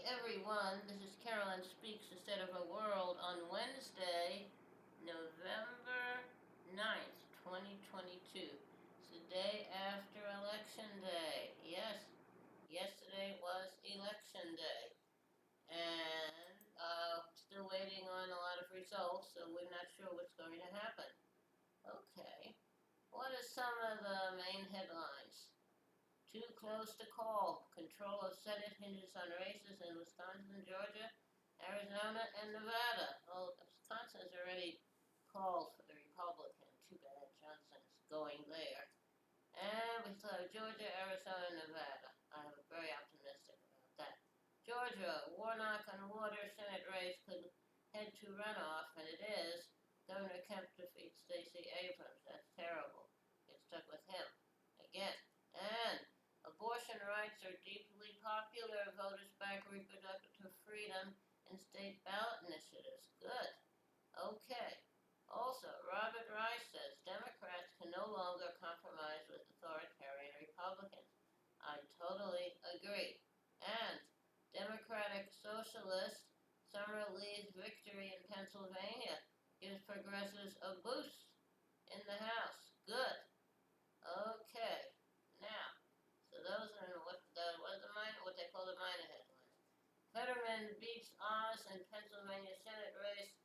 everyone, this is Carolyn Speaks Instead of a World on Wednesday, November 9th, 2022. It's the day after Election Day. Yes, yesterday was Election Day. And still waiting on a lot of results, so we're not sure what's going to happen. Okay, what are some of the main headlines? Too close to call. Control of Senate hinges on races in Wisconsin, Georgia, Arizona, and Nevada. Well, Wisconsin's already called for the Republican. Too bad Johnson's going there. And we still have Georgia, Arizona, and Nevada. I'm very optimistic about that. Georgia, Warnock and Water Senate race could head to runoff, and it is. Governor Kemp defeats Stacey Abrams. That's terrible. Get stuck with him again. And abortion rights are deeply popular. Voters back reproductive freedom and state ballot initiatives. Good. Okay. Also, Robert Rice says Democrats can no longer compromise with authoritarian Republicans. I totally agree. And Democratic Socialist Summer Lee's victory in Pennsylvania gives progressives a boost in the House. Good. Okay. Now, so those are what they call the minor headlines. Fetterman beats Oz in Pennsylvania Senate race.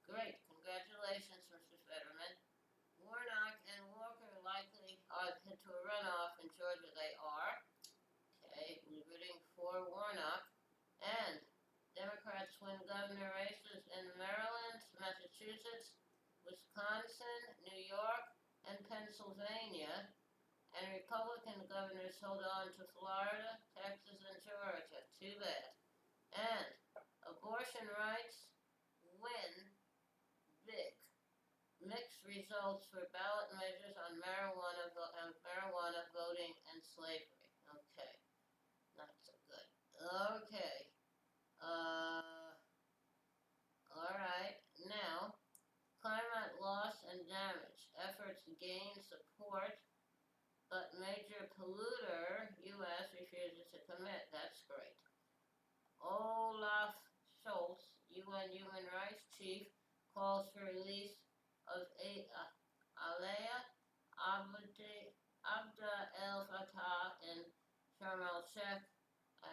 Great, congratulations, Mr. Fetterman. Warnock and Walker likely are head to a runoff in Georgia. They are. Okay, we're rooting for Warnock. And Democrats win governor races in Maryland, Massachusetts, Wisconsin, New York, and Pennsylvania. And Republican governors hold on to Florida, Texas, and Georgia. Too bad. And abortion rights win big. Mixed results for ballot measures on marijuana voting and slavery. Okay, not so good. Okay. All right. Now, climate loss and damage. Efforts gain support, but major polluter, U.S., refuses to commit. That's great. Olaf Scholz, UN Human Rights Chief, calls for release of Alea Abda El Fattah in Sharm el Sheikh.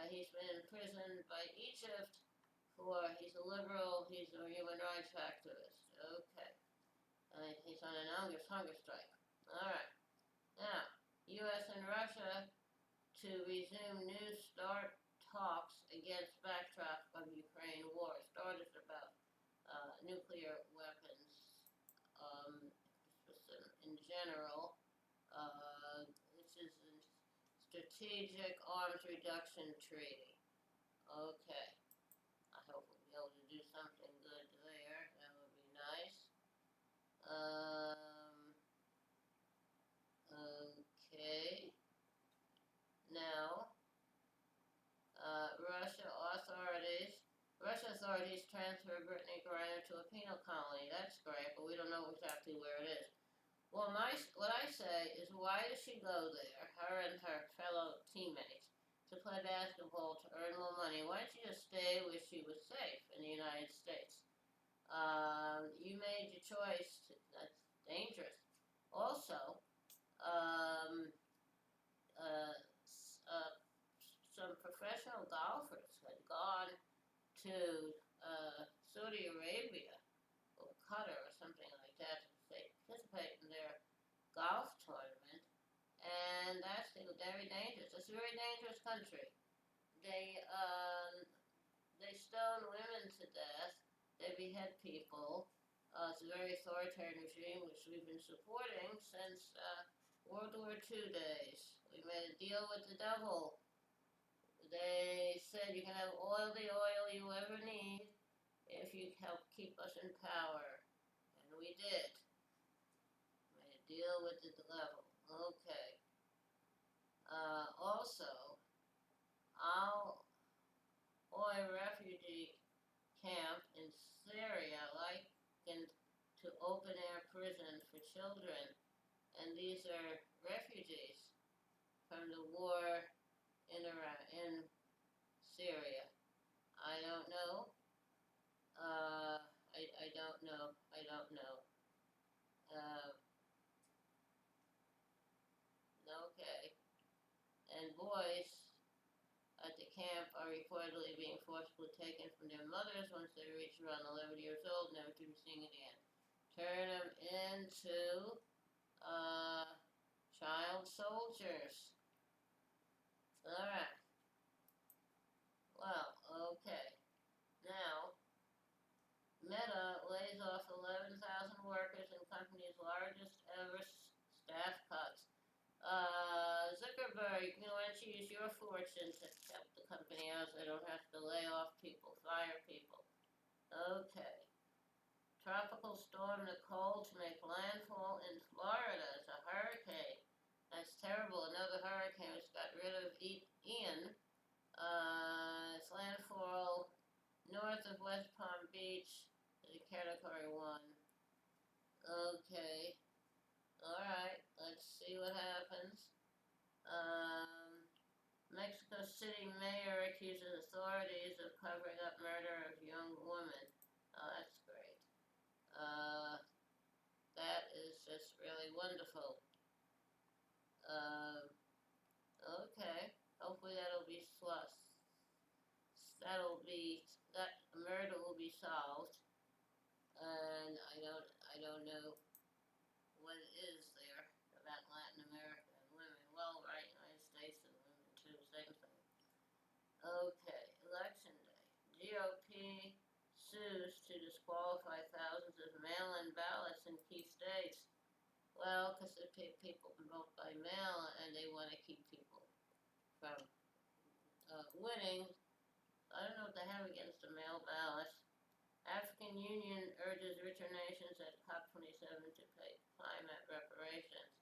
He's been imprisoned by Egypt he's a liberal, he's a human rights activist. Okay. He's on an hunger strike. Alright. Now, U.S. and Russia to resume New START talks against backdrop of Ukraine war. START is about nuclear weapons in general. This is a strategic arms reduction treaty. Okay. I hope we'll be able to do something good there. That would be nice. Okay. Now, Russia authorities transfer Brittany Griner to a penal colony. That's great, but we don't know exactly where it is. Well, what I say is, why does she go there, her and her fellow teammates, to play basketball to earn more money? Why don't you just stay where she was safe in the United States? You made your choice. That's dangerous. Also, um, uh, some professional golfers had gone to Saudi Arabia or Qatar or something like that to participate in their golf tournament, and that's very dangerous. It's a very dangerous country. They they stone women to death. They behead people. It's a very authoritarian regime which we've been supporting since World War II days. We made a deal with the devil. They said you can have all the oil you ever need if you help keep us in power. And we did. Made a deal with the devil. Okay. Also, Al Hol refugee camp in Syria likened to open-air prisons for children. And these are refugees from the war in Syria. at the camp are reportedly being forcibly taken from their mothers once they reach around 11 years old, never to be seen again. Turn them into child soldiers. Alright. Well, okay. Now, Meta lays off 11,000 workers in company's largest ever staff cuts. Zuckerberg, why don't you use your fortune to help the company out so they don't have to lay off people, fire people. Okay. Tropical storm Nicole to make landfall in Florida as a hurricane. That's terrible. Another hurricane which got rid of Ian. It's landfall north of West Palm Beach, the Category 1. Okay. Alright, let's see what happens. Mexico City mayor accuses authorities of covering up murder of young woman. Oh, that's great. That is just really wonderful. Okay. Hopefully that murder will be solved. And I don't know what it is there about Latin America and women. Well, right, United States and women too, same thing. Okay, election day. GOP sues to disqualify thousands of mail-in ballots in key states. Well, because people can vote by mail and they want to keep people from winning. I don't know what they have against the mail ballot. African Union urges richer nations at COP27 to pay climate reparations.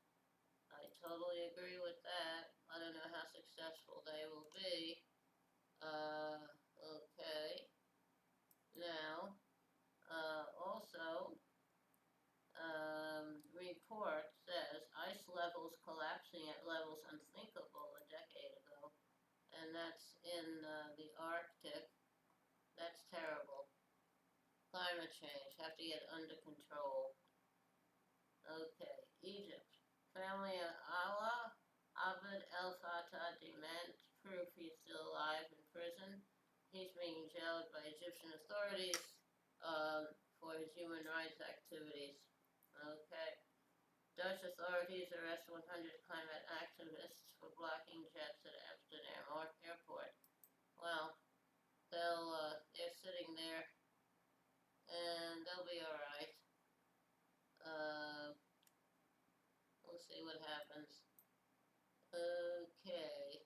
I totally agree with that. I don't know how successful they will be. Okay. Now, also, report says ice levels collapsing at levels unthinkable a decade ago, and that's in the Arctic. That's terrible. Climate change, have to get under control. Okay, Egypt. Family of Allah, Abd el-Fattah demands proof he's still alive in prison. He's being jailed by Egyptian authorities for his human rights activities. Okay. Dutch authorities arrest 100 climate activists for blocking jets at Amsterdam airport. Well, they're sitting there and they'll be alright. We'll see what happens. Okay.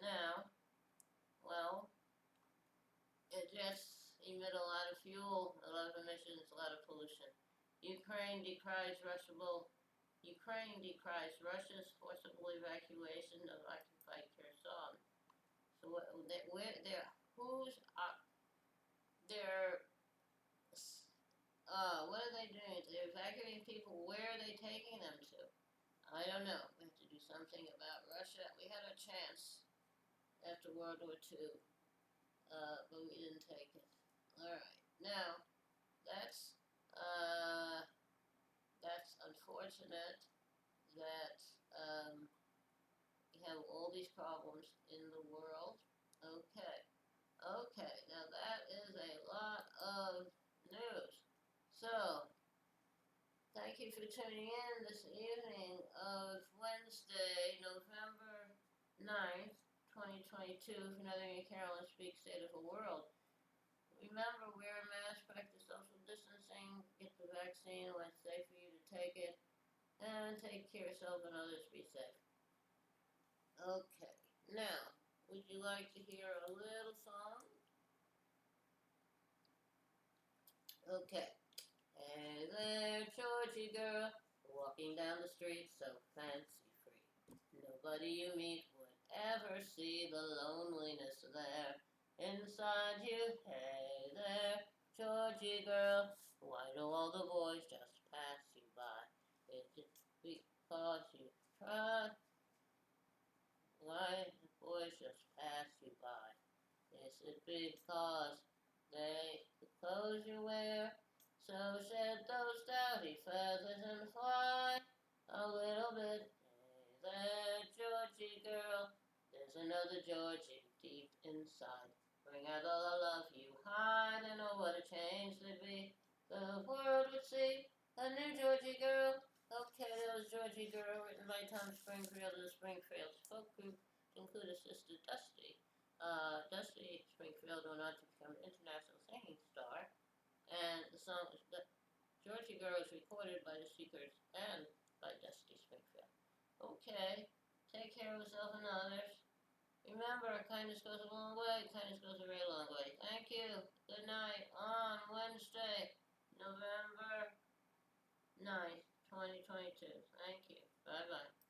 Now, well, jets emit a lot of fuel, a lot of emissions, a lot of pollution. Ukraine decries Russia's forcible evacuation of occupied Kherson. So what are they doing? They're evacuating people. Where are they taking them to? I don't know. We have to do something about Russia. We had a chance after World War II, but we didn't take it. Alright, now, that's unfortunate that we have all these problems in the world. Okay, now that is a lot of news. So, thank you for tuning in this evening of Wednesday, November 9th, 2022 for Northern Carolina Speak State of the World. Remember, wear a mask, practice social distancing, get the vaccine when it's safe for you to take it, and take care of yourself and others. Be safe. Okay, now, would you like to hear a little song? Okay. Hey there, Georgie girl, walking down the street so fancy free. Nobody you meet would ever see the loneliness there inside you. Hey there, Georgie girl, why do all the boys just pass you by? Is it because you try? Why the boys just pass you by? Is it because the clothes you wear? So shed those dowdy feathers and fly a little bit. Hey there, Georgie. Georgie girl. There's another Georgie deep inside. Bring out all the love you hide, and oh, what a change there'd be. The world would see a new Georgie girl. Okay, that was Georgie Girl, written by Tom Springfield of the Springfield folk group, to include his sister Dusty. Dusty Springfield went on to become an international singing star, and the song Georgie Girl was recorded by the Seekers and by Dusty Springfield. Okay, take care of yourself and others. Remember, kindness goes a long way. Kindness goes a very long way. Thank you. Good night. On Wednesday, November 9th, 2022. Thank you. Bye-bye.